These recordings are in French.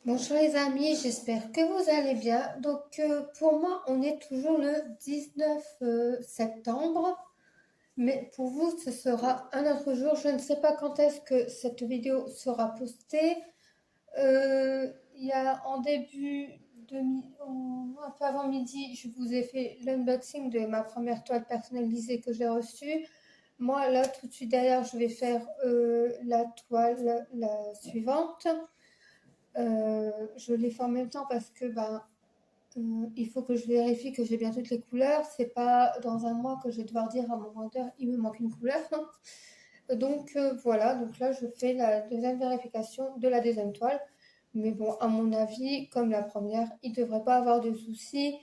Bonjour les amis, j'espère que vous allez bien. Pour moi, on est toujours le 19 septembre, mais pour vous, ce sera un autre jour. Je ne sais pas quand est-ce que cette vidéo sera postée. Il y a en début un peu avant midi, je vous ai fait l'unboxing de ma première toile personnalisée que j'ai reçue. Moi, là, tout de suite derrière, je vais faire la toile, la suivante. Je l'ai fait en même temps parce que il faut que je vérifie que j'ai bien toutes les couleurs. C'est pas dans un mois que je vais devoir dire à mon vendeur il me manque une couleur. Voilà, donc là je fais la deuxième vérification de la deuxième toile. Mais bon, à mon avis, comme la première, il ne devrait pas avoir de soucis.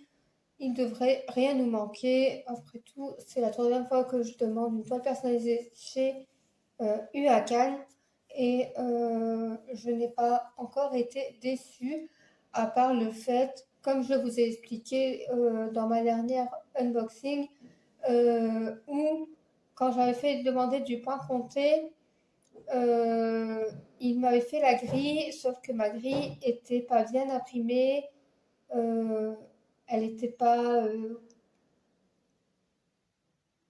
Il ne devrait rien nous manquer. Après tout, c'est la troisième fois que je demande une toile personnalisée chez UACAN et je n'ai pas encore été déçue, à part le fait, comme je vous ai expliqué dans ma dernière unboxing, où quand j'avais fait demander du point compté, il m'avait fait la grille, sauf que ma grille était pas bien imprimée, euh, elle n'était pas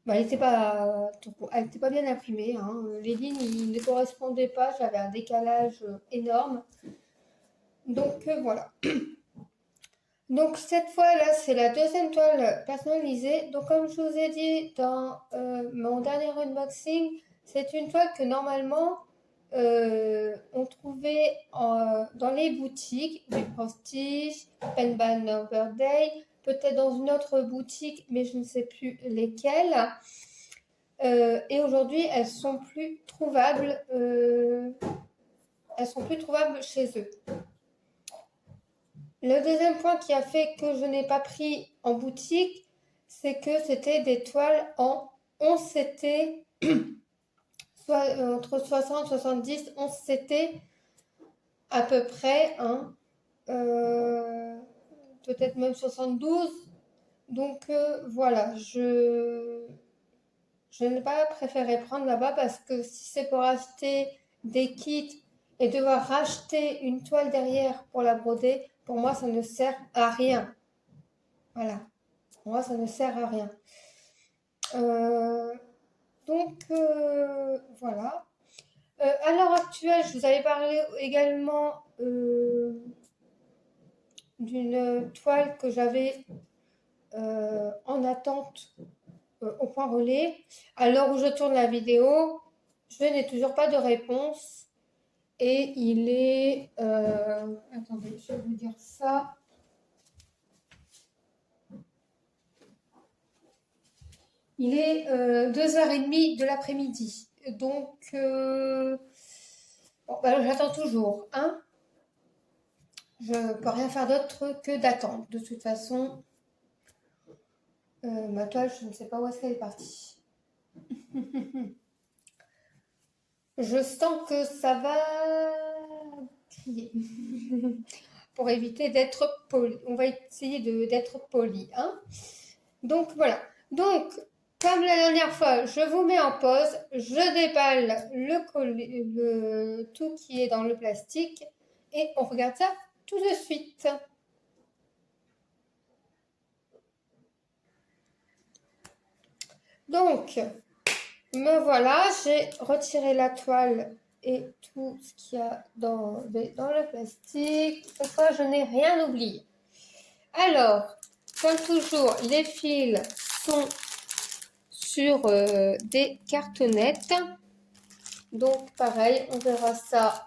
elle était pas bien imprimée, hein. Les lignes ne correspondaient pas, j'avais un décalage énorme. Voilà. Donc cette fois-là, c'est la deuxième toile personnalisée. Donc comme je vous ai dit dans mon dernier unboxing, c'est une toile que normalement on trouvait dans les boutiques du Prestige, Penban Day, peut-être dans une autre boutique, mais je ne sais plus lesquelles. Et aujourd'hui, elles sont plus trouvables. Elles sont plus trouvables chez eux. Le deuxième point qui a fait que je n'ai pas pris en boutique, c'est que c'était des toiles en 11 CT, entre 60 et 70, 11 CT à peu près, hein, peut-être même 72. Voilà, je n'ai pas préféré prendre là-bas parce que si c'est pour acheter des kits et devoir racheter une toile derrière pour la broder, pour moi, ça ne sert à rien. Voilà. Pour moi, ça ne sert à rien. Voilà. À l'heure actuelle, je vous avais parlé également d'une toile que j'avais en attente au point relais. À l'heure où je tourne la vidéo, je n'ai toujours pas de réponse. Et il est... attendez, je vais vous dire ça. Il est 2h30 de l'après-midi. J'attends toujours. Hein. Je ne peux rien faire d'autre que d'attendre. De toute façon, ma toile, je ne sais pas où est-ce qu'elle est partie. Je sens que ça va crier. Pour éviter d'être poli. On va essayer d'être poli. Hein. Donc voilà. Donc, comme la dernière fois, je vous mets en pause, je déballe le tout qui est dans le plastique et on regarde ça tout de suite. Donc, me voilà, j'ai retiré la toile et tout ce qu'il y a dans le plastique. Cette fois, je n'ai rien oublié. Alors, comme toujours, les fils sont sur des cartonnettes. Donc, pareil, on verra ça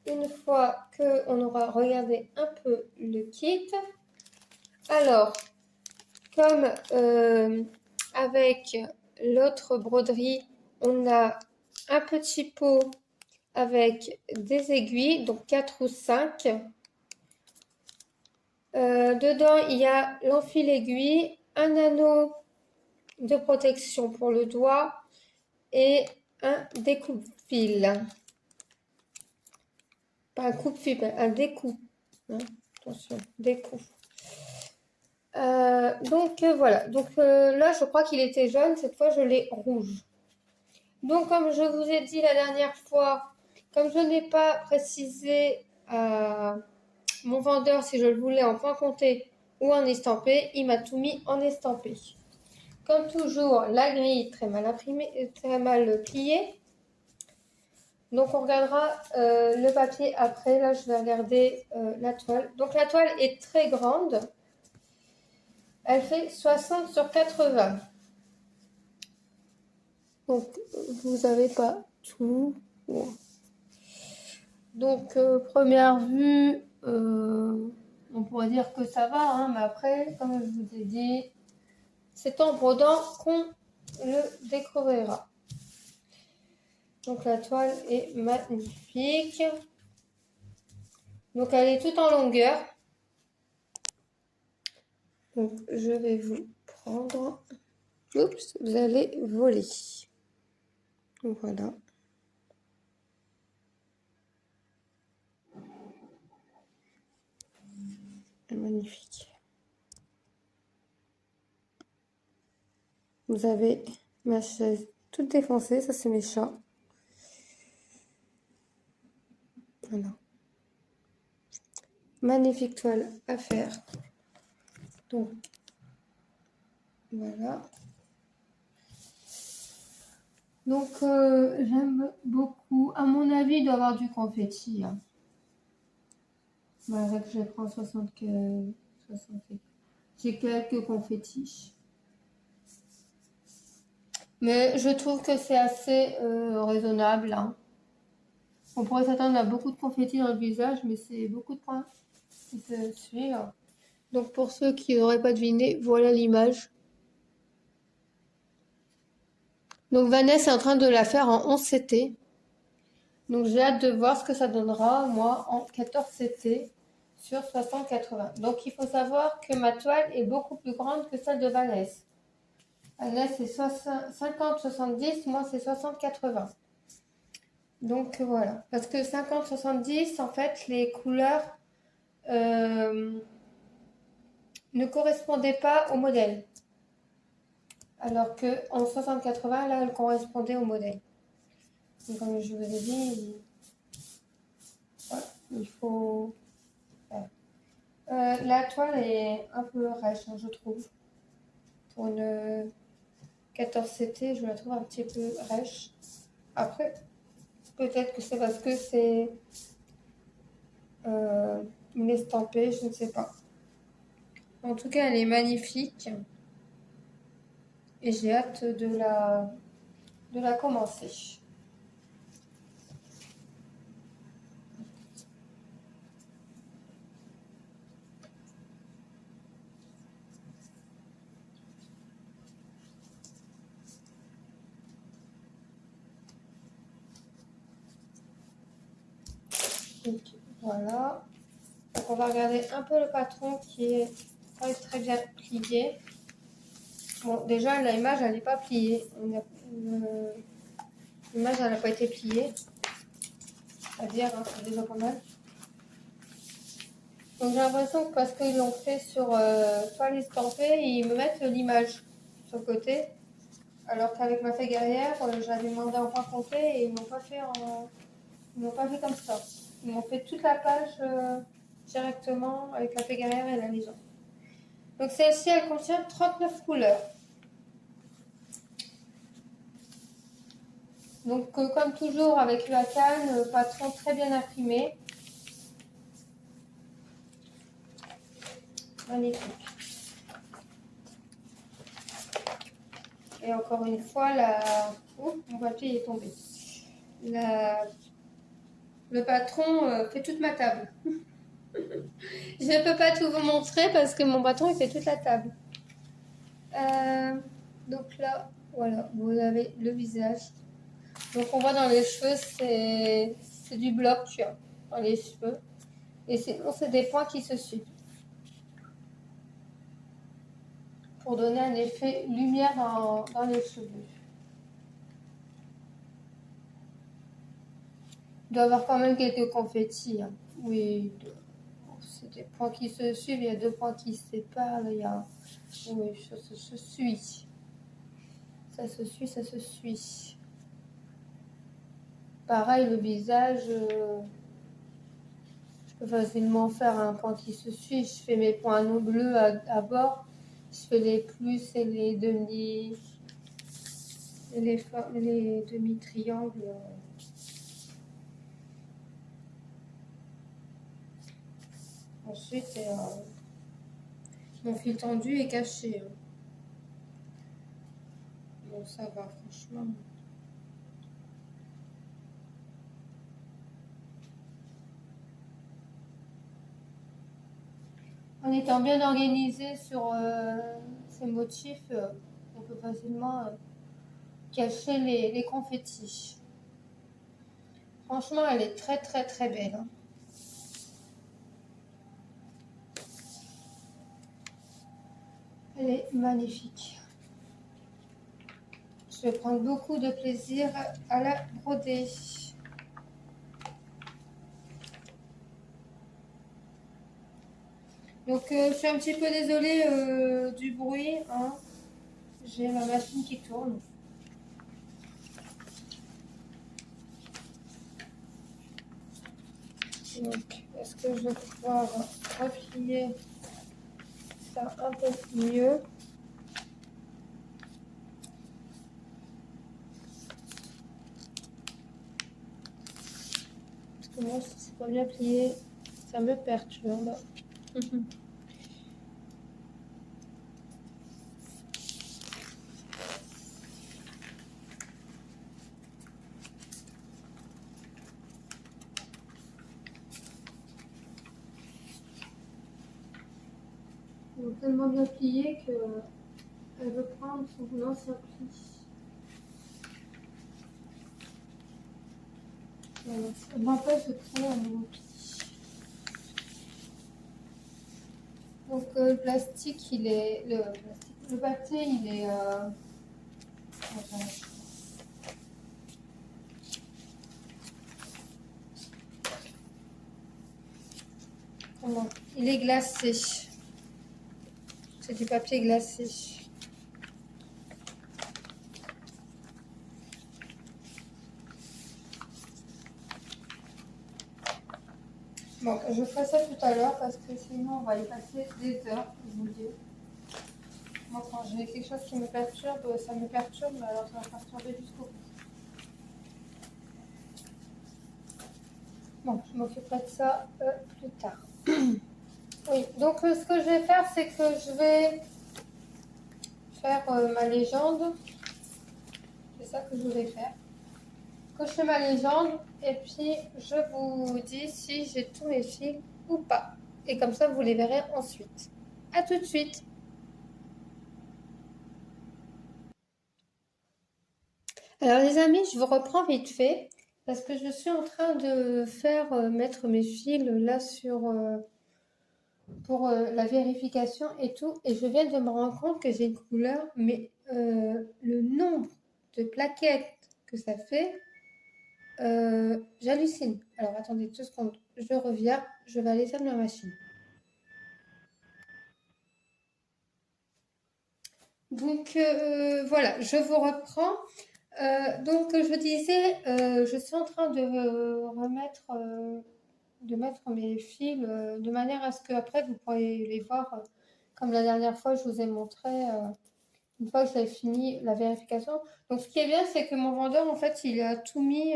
une fois qu'on aura regardé un peu le kit. Alors, comme avec l'autre broderie, on a un petit pot avec des aiguilles, donc 4 ou 5. Dedans, il y a l'enfil aiguille, un anneau de protection pour le doigt et un découpe-fil. Pas un coupe-fil, mais un découpe. Hein, attention, découpe. Voilà. Là, je crois qu'il était jaune. Cette fois, je l'ai rouge. Donc, comme je vous ai dit la dernière fois, comme je n'ai pas précisé à mon vendeur si je le voulais en point compté ou en estampé. Il m'a tout mis en estampé. Comme toujours, la grille très mal imprimée, très mal pliée. Donc on regardera le papier après. Là, je vais regarder la toile. Donc la toile est très grande. Elle fait 60 sur 80. Donc vous n'avez pas tout. Donc première vue, on pourrait dire que ça va, hein, mais après, comme je vous ai dit, c'est en brodant qu'on le découvrira. Donc la toile est magnifique. Donc elle est toute en longueur. Donc je vais vous prendre. Oups, vous allez voler. Donc voilà. Magnifique. Vous avez ma chaise toute défoncée, ça c'est mes chats. Voilà. Magnifique toile à faire. Donc voilà. Donc j'aime beaucoup. À mon avis, il doit y avoir du confetti. Hein. Malgré que je prends 60. J'ai quelques confettis. Mais je trouve que c'est assez raisonnable. Hein. On pourrait s'attendre à beaucoup de confettis dans le visage, mais c'est beaucoup de points qui se suivent. Donc pour ceux qui n'auraient pas deviné, voilà l'image. Donc Vanessa est en train de la faire en 11 CT. Donc j'ai hâte de voir ce que ça donnera, moi, en 14 CT sur 60-80. Donc il faut savoir que ma toile est beaucoup plus grande que celle de Vanessa. Vanessa c'est 50-70, moi c'est 60-80. Donc voilà, parce que 50-70, en fait, les couleurs ne correspondaient pas au modèle. Alors que en 60-80, là, elles correspondaient au modèle. Donc, comme je vous ai dit, voilà, il faut... Voilà. La toile est un peu rêche, hein, je trouve. Pour une 14 CT, je la trouve un petit peu rêche. Après, peut-être que c'est parce que c'est une estampée, je ne sais pas. En tout cas, elle est magnifique. Et j'ai hâte de la commencer. Donc voilà. Donc, on va regarder un peu le patron qui est pas très bien plié. Bon, déjà, l'image, elle n'est pas pliée. L'image, elle n'a pas été pliée. C'est-à-dire, hein, c'est déjà pas mal. Donc, j'ai l'impression que parce qu'ils l'ont fait sur toile estampée, ils me mettent l'image sur le côté. Alors qu'avec ma fée guerrière, j'avais demandé en point compté et ils m'ont pas fait comme ça. Ils m'ont fait toute la page directement avec la fée guerrière et la légende. Donc celle-ci, elle contient 39 couleurs. Donc comme toujours avec la canne, patron très bien imprimé. Magnifique. Et encore une fois, mon papier est tombé. Le patron fait toute ma table. Je ne peux pas tout vous montrer parce que mon patron il fait toute la table. Donc là, voilà, vous avez le visage. Donc on voit dans les cheveux, c'est du bloc dans les cheveux. Et sinon, c'est des points qui se suivent. Pour donner un effet lumière dans les cheveux. Il doit y avoir quand même quelques confettis. Hein. Oui, c'est des points qui se suivent. Il y a 2 points qui se séparent. Oui, ça se suit. Ça se suit, ça se suit. Pareil, le visage, peux facilement faire un point qui se suit. Je fais mes points non bleus à bord. Je fais les plus et les demi-triangles. Ensuite, mon fil tendu est caché. Bon, ça va, franchement. En étant bien organisé sur ces motifs, on peut facilement cacher les confettis. Franchement, elle est très très très belle. Hein. Elle est magnifique. Je vais prendre beaucoup de plaisir à la broder. Donc, je suis un petit peu désolée du bruit. Hein. J'ai ma machine qui tourne. Donc, est-ce que je vais pouvoir replier ça un peu mieux? Parce que moi, si c'est pas bien plié, ça me perturbe. Donc, tellement bien plié qu'elle veut prendre son ancien pli. Voilà. Elle m'empêche de prendre un nouveau pli. Donc le plastique, il est le papier, il est comment? Il est glacé. C'est du papier glacé. Bon, je ferai ça tout à l'heure parce que sinon on va y passer des heures, je vous le dis. Moi, quand j'ai quelque chose qui me perturbe, ça me perturbe, alors ça va perturber jusqu'au bout. Bon, je m'occuperai de ça plus tard. Oui, donc ce que je vais faire, c'est que je vais faire ma légende. C'est ça que je vais faire. Que je fais ma légende et puis je vous dis si j'ai tous mes fils ou pas. Et comme ça, vous les verrez ensuite. À tout de suite. Alors les amis, je vous reprends vite fait parce que je suis en train de faire mettre mes fils là sur pour la vérification et tout, et je viens de me rendre compte que j'ai une couleur, mais le nombre de plaquettes que ça fait, j'hallucine. Alors attendez 2 secondes, je reviens, je vais aller sur ma machine. Donc voilà, je vous reprends. Donc je disais, je suis en train de remettre, de mettre mes fils de manière à ce que après vous pourriez les voir comme la dernière fois je vous ai montré une fois que j'avais fini la vérification. Donc ce qui est bien c'est que mon vendeur en fait il a tout mis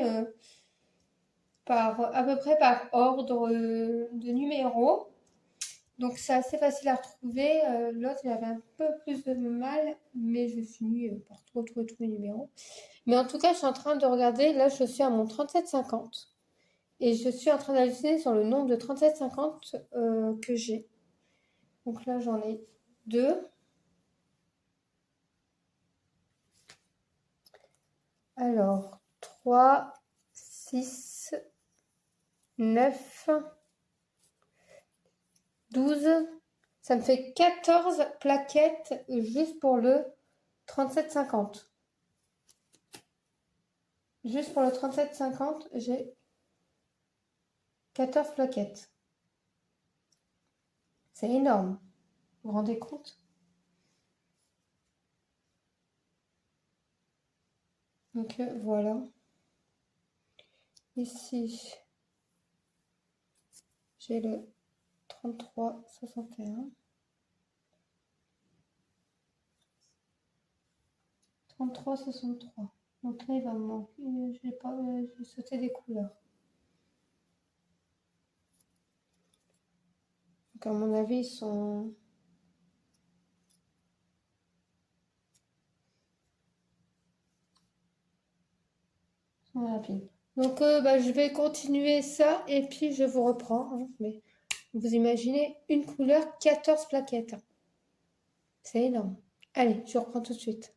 par à peu près par ordre de numéros. Donc c'est assez facile à retrouver. L'autre il avait un peu plus de mal mais j'ai fini par retrouver tous mes numéros. Mais en tout cas je suis en train de regarder, là je suis à mon 37,50. Et je suis en train d'halluciner sur le nombre de 37,50 que j'ai. Donc là, j'en ai 2. Alors, 3, 6, 9, 12. Ça me fait 14 plaquettes juste pour le 37,50. Juste pour le 37,50, j'ai 14 plaquettes. C'est énorme. Vous vous rendez compte? Donc voilà. Ici, J'ai le 33-61. 33-63. Donc là, il va me manquer. J'ai sauté des couleurs. Donc à mon avis, ils sont rapides. Donc je vais continuer ça et puis je vous reprends. Hein, mais vous imaginez une couleur, 14 plaquettes. C'est énorme. Allez, je reprends tout de suite.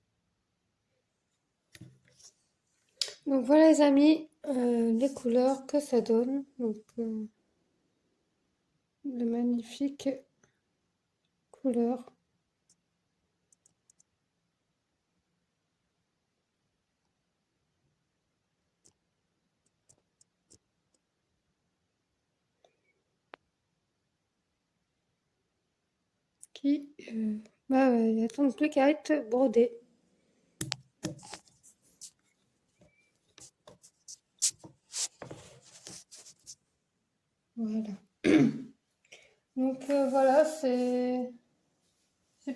Donc voilà les amis, les couleurs que ça donne. Donc de magnifiques couleurs. Qui attendent plus qu'à être brodées. Voilà. Donc voilà, c'est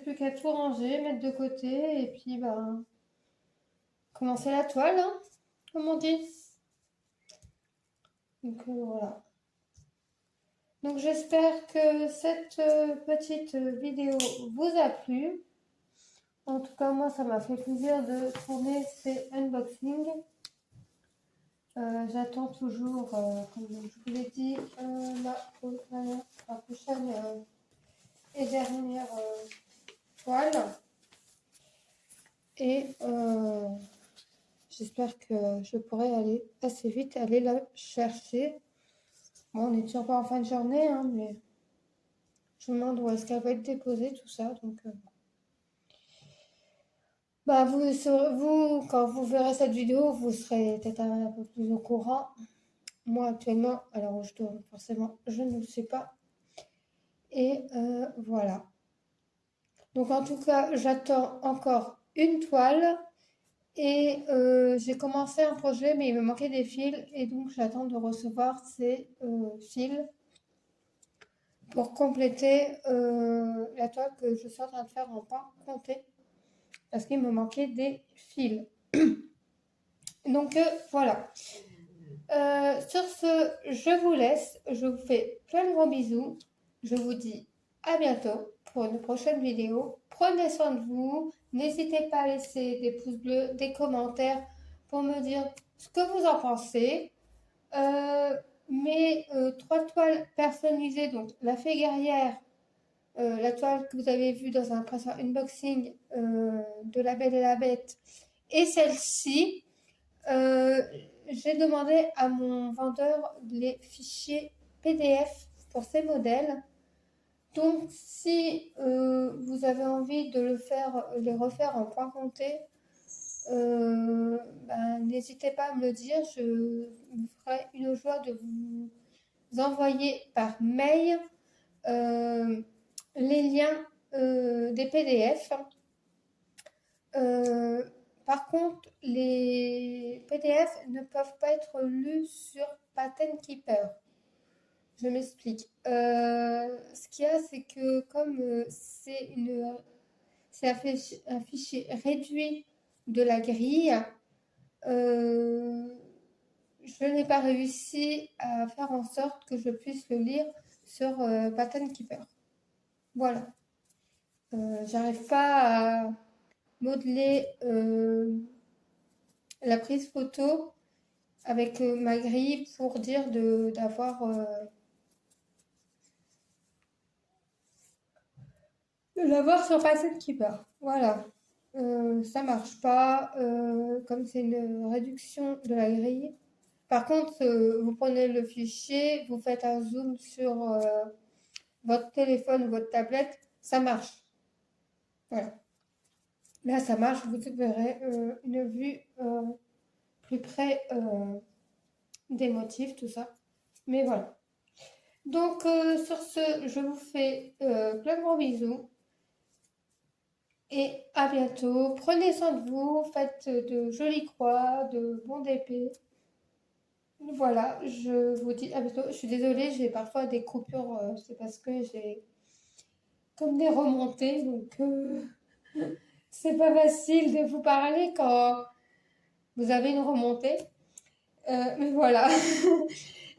plus qu'à tout ranger, mettre de côté et puis commencer la toile, hein, comme on dit. Donc voilà. Donc j'espère que cette petite vidéo vous a plu. En tout cas, moi, ça m'a fait plaisir de tourner ces unboxings. J'attends toujours, comme je vous l'ai dit, la prochaine et dernière toile. Et j'espère que je pourrai aller assez vite aller la chercher. Bon, on n'est toujours pas en fin de journée, hein, mais je me demande où est-ce qu'elle va être déposée, tout ça. Donc, vous, quand vous verrez cette vidéo, vous serez peut-être un peu plus au courant. Moi, actuellement, alors je tourne forcément, je ne le sais pas. Et voilà. Donc, en tout cas, j'attends encore une toile. Et j'ai commencé un projet, mais il me manquait des fils. Et donc, j'attends de recevoir ces fils pour compléter la toile que je suis en train de faire en point compté. Parce qu'il me manquait des fils. Donc, voilà. Sur ce, je vous laisse. Je vous fais plein de gros bisous. Je vous dis à bientôt pour une prochaine vidéo. Prenez soin de vous. N'hésitez pas à laisser des pouces bleus, des commentaires pour me dire ce que vous en pensez. Mes 3 toiles personnalisées, donc la fée guerrière, la toile que vous avez vue dans un précédent unboxing de La Belle et la Bête, et celle-ci, j'ai demandé à mon vendeur les fichiers PDF pour ces modèles. Donc, si vous avez envie de les refaire en point compté, n'hésitez pas à me le dire. Je me ferai une joie de vous envoyer par mail les liens des PDF. Par contre, les PDF ne peuvent pas être lus sur Pattern Keeper. Je m'explique. Ce qu'il y a, c'est que comme c'est un fichier réduit de la grille, je n'ai pas réussi à faire en sorte que je puisse le lire sur Pattern Keeper. Voilà. J'arrive pas à modeler la prise photo avec ma grille pour dire d'avoir de l'avoir sur Pattern Keeper. Voilà. Ça marche pas comme c'est une réduction de la grille. Par contre, vous prenez le fichier, vous faites un zoom sur votre téléphone ou votre tablette, ça marche. Voilà. Là, ça marche, vous verrez une vue plus près des motifs, tout ça. Mais voilà. Donc, sur ce, je vous fais plein de gros bisous. Et à bientôt. Prenez soin de vous, faites de jolies croix, de bons d'épée. Voilà, je vous dis à bientôt. Je suis désolée, j'ai parfois des coupures, c'est parce que j'ai comme des remontées, donc c'est pas facile de vous parler quand vous avez une remontée. Mais voilà.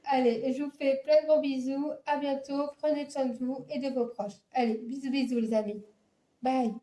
Allez, je vous fais plein de gros bisous. À bientôt. Prenez soin de vous et de vos proches. Allez, bisous, bisous, les amis. Bye.